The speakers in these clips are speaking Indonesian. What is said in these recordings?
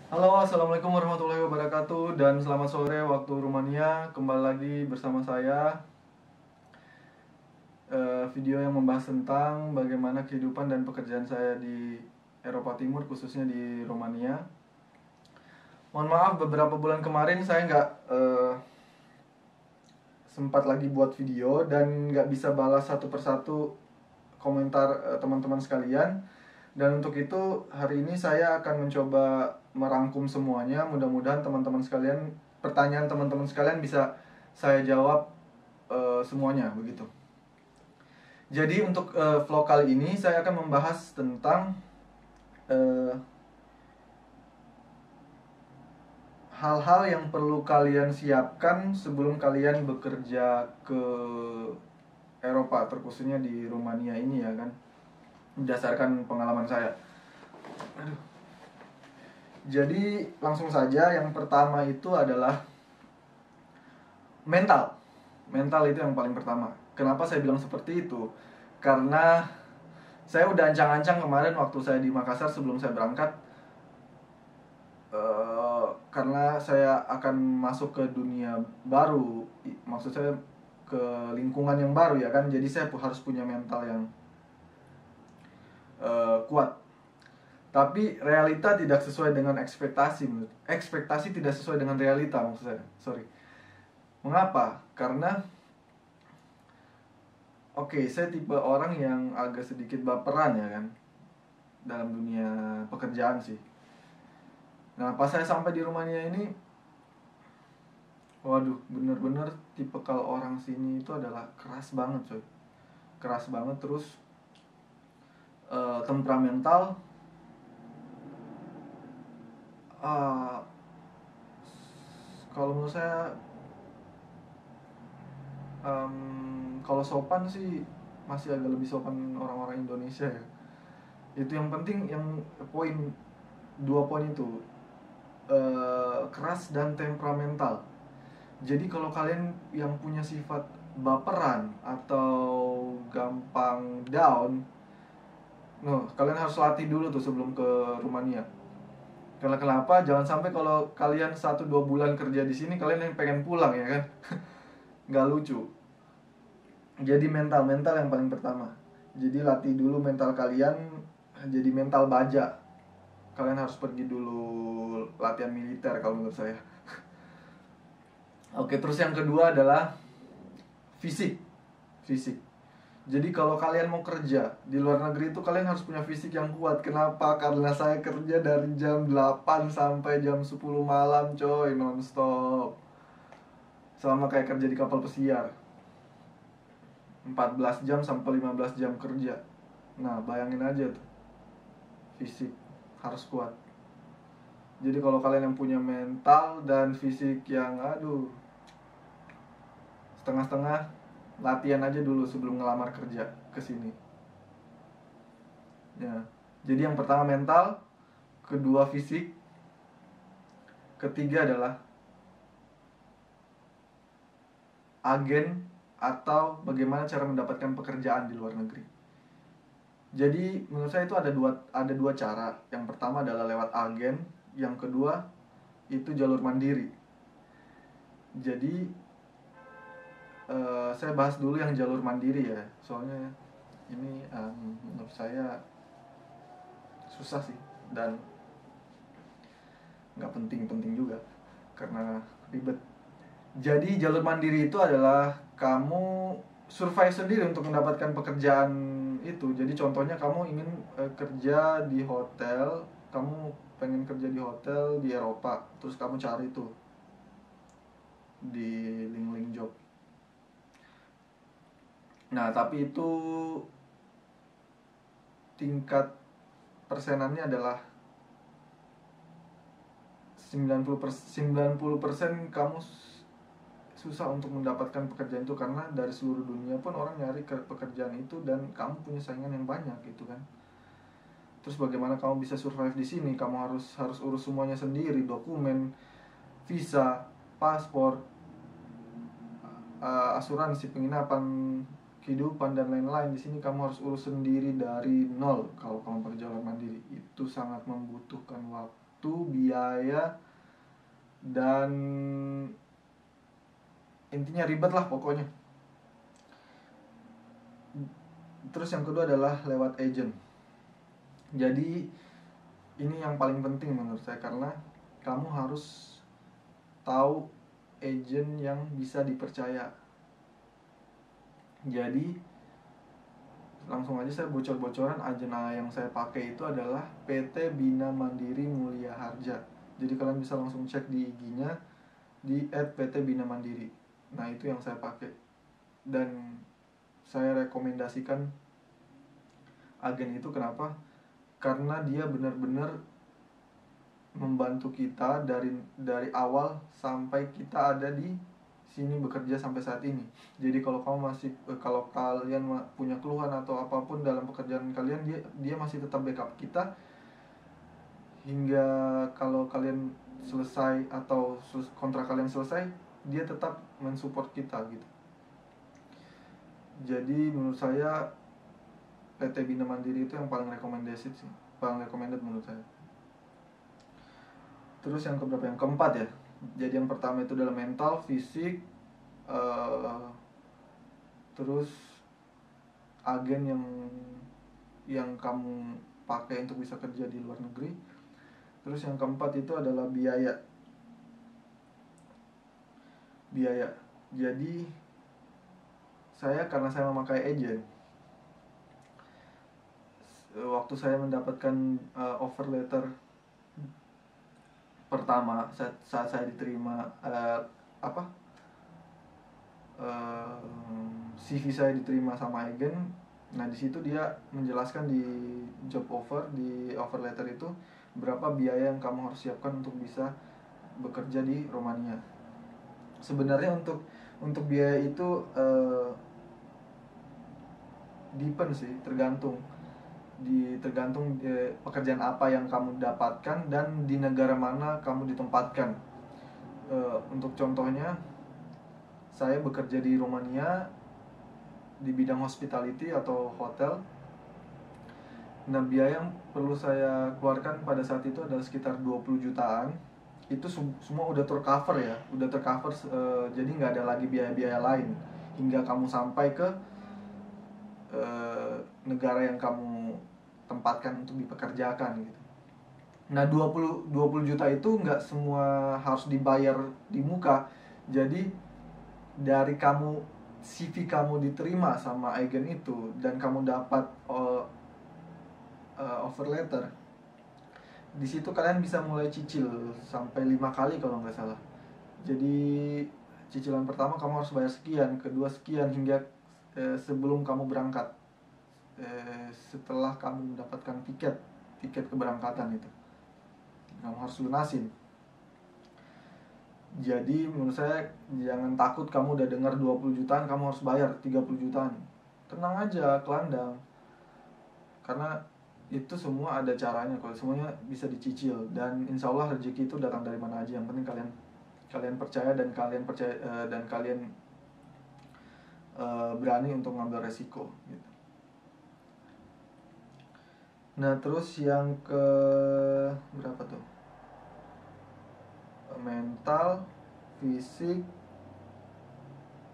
Halo, assalamualaikum warahmatullahi wabarakatuh, dan selamat sore waktu Rumania. Kembali lagi bersama saya, video yang membahas tentang bagaimana kehidupan dan pekerjaan saya di Eropa Timur, khususnya di Rumania. Mohon maaf, beberapa bulan kemarin saya nggak sempat lagi buat video dan nggak bisa balas satu persatu komentar teman-teman sekalian. Dan untuk itu hari ini saya akan mencoba merangkum semuanya. Mudah-mudahan teman-teman sekalian, pertanyaan teman-teman sekalian bisa saya jawab semuanya begitu. Jadi untuk vlog kali ini saya akan membahas tentang hal-hal yang perlu kalian siapkan sebelum kalian bekerja ke Eropa, terkhususnya di Rumania ini ya kan, berdasarkan pengalaman saya. Aduh. Jadi langsung saja, yang pertama itu adalah mental. Mental itu yang paling pertama. Kenapa saya bilang seperti itu? Karena saya udah ancang-ancang kemarin waktu saya di Makassar sebelum saya berangkat, karena saya akan masuk ke dunia baru, maksud saya ke lingkungan yang baru ya kan. Jadi saya harus punya mental yang kuat. Tapi realita tidak sesuai dengan ekspektasi. Ekspektasi tidak sesuai dengan realita, maksud saya. Sorry. Mengapa? Karena saya tipe orang yang agak sedikit baperan ya kan, dalam dunia pekerjaan sih. Nah, pas saya sampai di Rumania ini, waduh, bener-bener tipikal orang sini itu adalah keras banget coy. Keras banget, terus temperamental. Kalau menurut saya, kalau sopan sih masih agak lebih sopan orang-orang Indonesia ya. Itu yang penting, yang dua poin itu, keras dan temperamental. Jadi kalau kalian yang punya sifat baperan atau gampang down, kalian harus latih dulu tuh sebelum ke Rumania. Karena kenapa? Jangan sampai kalau kalian 1-2 bulan kerja di sini kalian yang pengen pulang ya kan. Nggak lucu. Jadi mental yang paling pertama. Jadi latih dulu mental kalian jadi mental baja. Kalian harus pergi dulu latihan militer kalau menurut saya. Oke, terus yang kedua adalah fisik. Jadi kalau kalian mau kerja di luar negeri itu kalian harus punya fisik yang kuat. Kenapa? Karena saya kerja dari jam 8 sampai jam 10 malam coy, nonstop. Sama kayak kerja di kapal pesiar, 14 jam sampai 15 jam kerja. Nah, bayangin aja tuh. Fisik harus kuat. Jadi kalau kalian yang punya mental dan fisik yang setengah-setengah, latihan aja dulu sebelum ngelamar kerja ke sini. Ya. Jadi yang pertama mental, kedua fisik, ketiga adalah agen atau bagaimana cara mendapatkan pekerjaan di luar negeri. Jadi menurut saya itu ada dua cara. Yang pertama adalah lewat agen, yang kedua itu jalur mandiri. Jadi saya bahas dulu yang jalur mandiri ya, soalnya ini menurut saya susah sih dan nggak penting-penting juga karena ribet. Jadi jalur mandiri itu adalah kamu survive sendiri untuk mendapatkan pekerjaan itu. Jadi contohnya kamu ingin kerja di hotel, kamu pengen kerja di hotel di Eropa, terus kamu cari tuh di link-link job. Nah, tapi itu tingkat persenannya adalah 90% kamu susah untuk mendapatkan pekerjaan itu, karena dari seluruh dunia pun orang nyari pekerjaan itu dan kamu punya saingan yang banyak gitu kan. Terus bagaimana kamu bisa survive di sini? Kamu harus urus semuanya sendiri, dokumen, visa, paspor, asuransi penginapan, kehidupan dan lain-lain. Di sini kamu harus urus sendiri dari nol. Kalau kamu pakai jalur mandiri itu sangat membutuhkan waktu waktu, biaya, dan intinya ribet lah pokoknya. Terus yang kedua adalah lewat agent. Jadi ini yang paling penting menurut saya, karena kamu harus tahu agent yang bisa dipercaya. Jadi langsung aja saya bocor-bocoran, agen yang saya pakai itu adalah PT Bina Mandiri Mulia Harja. Jadi kalian bisa langsung cek di IG-nya di @pt_bina_mandiri. Nah, itu yang saya pakai. Dan saya rekomendasikan agen itu, kenapa? Karena dia benar-benar membantu kita dari awal sampai kita ada di sini bekerja sampai saat ini. Jadi kalau kalau kalian punya keluhan atau apapun dalam pekerjaan kalian, dia masih tetap backup kita hingga kalau kalian selesai atau kontrak kalian selesai, dia tetap mensupport kita gitu. Jadi menurut saya PT Bina Mandiri itu yang paling recommended menurut saya. Terus yang keberapa? Yang keempat ya. Jadi yang pertama itu adalah mental, fisik, terus agen yang kamu pakai untuk bisa kerja di luar negeri. Terus yang keempat itu adalah biaya. Jadi karena saya memakai agent, waktu saya mendapatkan offer letter pertama saat saya diterima, CV saya diterima sama agen. Nah, di situ dia menjelaskan di job offer, di offer letter itu berapa biaya yang kamu harus siapkan untuk bisa bekerja di Romania. Sebenarnya untuk biaya itu depend sih, tergantung pekerjaan apa yang kamu dapatkan dan di negara mana kamu ditempatkan. Untuk contohnya, saya bekerja di Romania di bidang hospitality atau hotel. Nah, biaya yang perlu saya keluarkan pada saat itu adalah sekitar 20 jutaan. Itu semua udah tercover ya, jadi nggak ada lagi biaya-biaya lain hingga kamu sampai ke negara yang kamu tempatkan untuk dipekerjakan gitu. Nah, 20 juta itu nggak semua harus dibayar di muka. Jadi dari CV kamu diterima sama agen itu dan kamu dapat offer letter, di situ kalian bisa mulai cicil sampai 5 kali kalau nggak salah. Jadi cicilan pertama kamu harus bayar sekian, kedua sekian, hingga sebelum kamu berangkat, setelah kamu mendapatkan tiket keberangkatan itu kamu harus lunasin. Jadi menurut saya jangan takut kamu udah dengar 20 jutaan kamu harus bayar 30 jutaan. Tenang aja, kelandang. Karena itu semua ada caranya, kalau semuanya bisa dicicil, dan insya Allah rezeki itu datang dari mana aja. Yang penting kalian percaya dan kalian berani untuk ngambil resiko gitu. Nah, terus yang ke berapa tuh? Mental, fisik,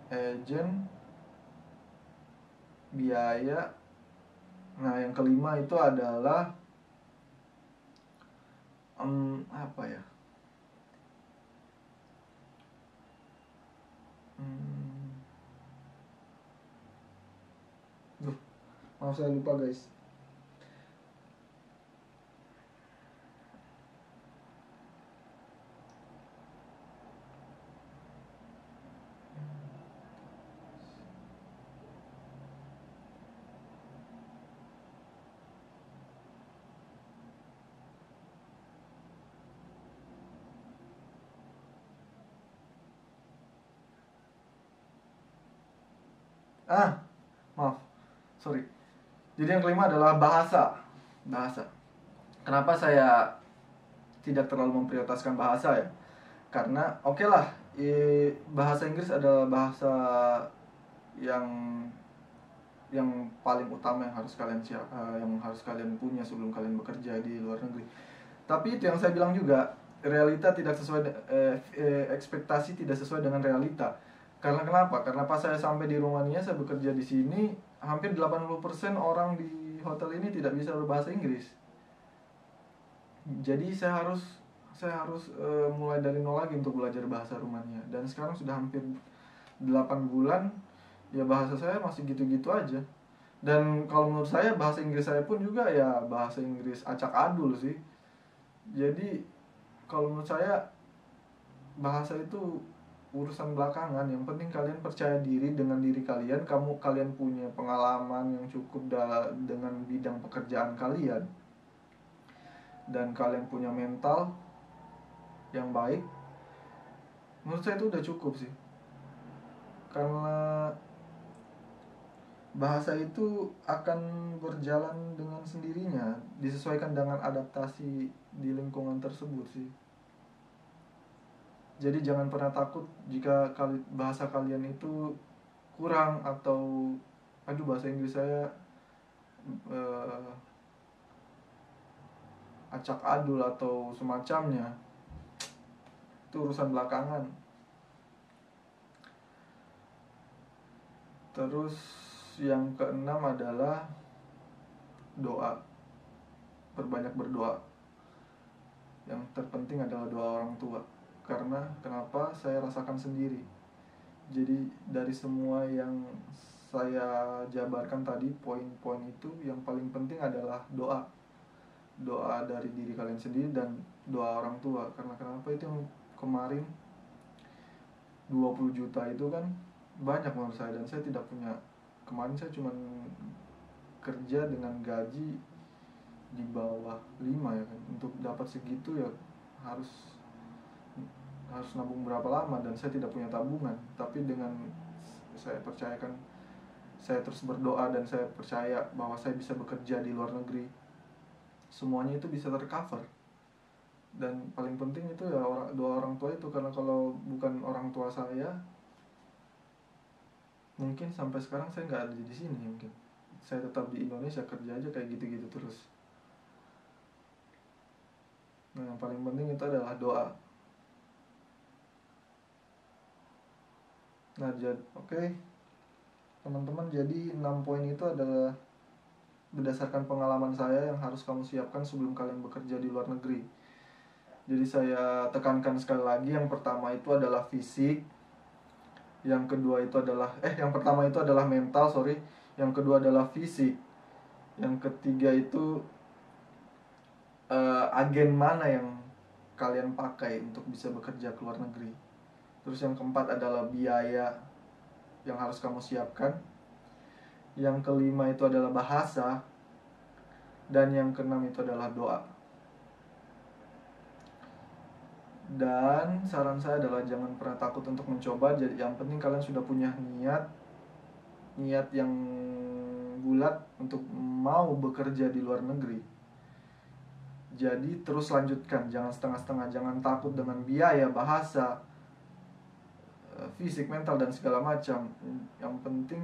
agent, biaya. Nah, yang kelima itu adalah apa ya? Maaf, saya lupa guys. Maaf, sorry. Jadi yang kelima adalah bahasa. Kenapa saya tidak terlalu memprioritaskan bahasa ya? Karena oke lah, bahasa Inggris adalah bahasa yang paling utama yang harus kalian punya sebelum kalian bekerja di luar negeri. Tapi itu yang saya bilang juga, realita tidak sesuai ekspektasi tidak sesuai dengan realita. Karena kenapa? Karena pas saya sampai di Rumania, saya bekerja di sini, hampir 80% orang di hotel ini tidak bisa berbahasa Inggris. Jadi saya harus mulai dari nol lagi untuk belajar bahasa Rumania. Dan sekarang sudah hampir 8 bulan, ya bahasa saya masih gitu-gitu aja. Dan kalau menurut saya bahasa Inggris saya pun juga ya bahasa Inggris acak adul sih. Jadi kalau menurut saya bahasa itu urusan belakangan. Yang penting kalian percaya diri dengan diri kalian. Kalian punya pengalaman yang cukup dengan bidang pekerjaan kalian, dan kalian punya mental yang baik. Menurut saya itu udah cukup sih. Karena bahasa itu akan berjalan dengan sendirinya, disesuaikan dengan adaptasi di lingkungan tersebut sih. Jadi jangan pernah takut jika bahasa kalian itu kurang, atau aduh bahasa Inggris saya acak adul atau semacamnya. Itu urusan belakangan. Terus yang keenam adalah doa. Perbanyak berdoa. Yang terpenting adalah doa orang tua. Karena kenapa? Saya rasakan sendiri. Jadi dari semua yang saya jabarkan tadi, poin-poin itu, yang paling penting adalah doa. Doa dari diri kalian sendiri dan doa orang tua. Karena kenapa? Itu yang kemarin 20 juta itu kan banyak menurut saya, dan saya tidak punya. Kemarin saya cuma kerja dengan gaji di bawah 5 ya kan. Untuk dapat segitu ya harus nabung berapa lama, dan saya tidak punya tabungan. Tapi dengan saya percayakan, saya terus berdoa dan saya percaya bahwa saya bisa bekerja di luar negeri, semuanya itu bisa tercover. Dan paling penting itu ya doa orang tua itu. Karena kalau bukan orang tua saya, mungkin sampai sekarang saya nggak ada di sini. Mungkin saya tetap di Indonesia kerja aja kayak gitu-gitu terus. Nah, yang paling penting itu adalah doa. Nah, oke. Teman-teman, jadi 6 poin itu adalah berdasarkan pengalaman saya yang harus kamu siapkan sebelum kalian bekerja di luar negeri. Jadi saya tekankan sekali lagi, yang pertama itu adalah fisik, yang kedua itu adalah yang pertama itu adalah mental, yang kedua adalah fisik, yang ketiga itu agen mana yang kalian pakai untuk bisa bekerja ke luar negeri. Terus yang keempat adalah biaya yang harus kamu siapkan. Yang kelima itu adalah bahasa. Dan yang keenam itu adalah doa. Dan saran saya adalah jangan pernah takut untuk mencoba. Jadi yang penting kalian sudah punya niat yang bulat untuk mau bekerja di luar negeri. Jadi terus lanjutkan, jangan setengah-setengah. Jangan takut dengan biaya, bahasa, fisik, mental, dan segala macam. Yang penting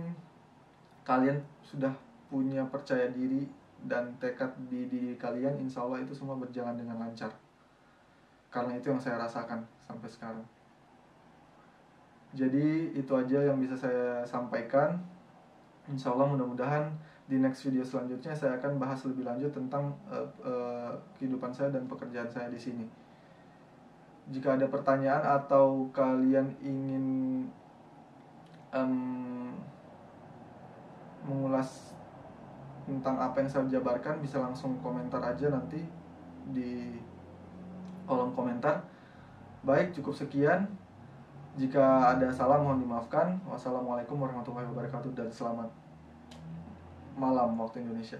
kalian sudah punya percaya diri dan tekad di diri kalian. Insya Allah itu semua berjalan dengan lancar. Karena itu yang saya rasakan sampai sekarang. Jadi itu aja yang bisa saya sampaikan. Insya Allah mudah-mudahan di next video selanjutnya saya akan bahas lebih lanjut tentang kehidupan saya dan pekerjaan saya di sini. Jika ada pertanyaan atau kalian ingin mengulas tentang apa yang saya jabarkan, bisa langsung komentar aja nanti di kolom komentar. Baik, cukup sekian. Jika ada salah mohon dimaafkan. Wassalamualaikum warahmatullahi wabarakatuh, dan selamat malam waktu Indonesia.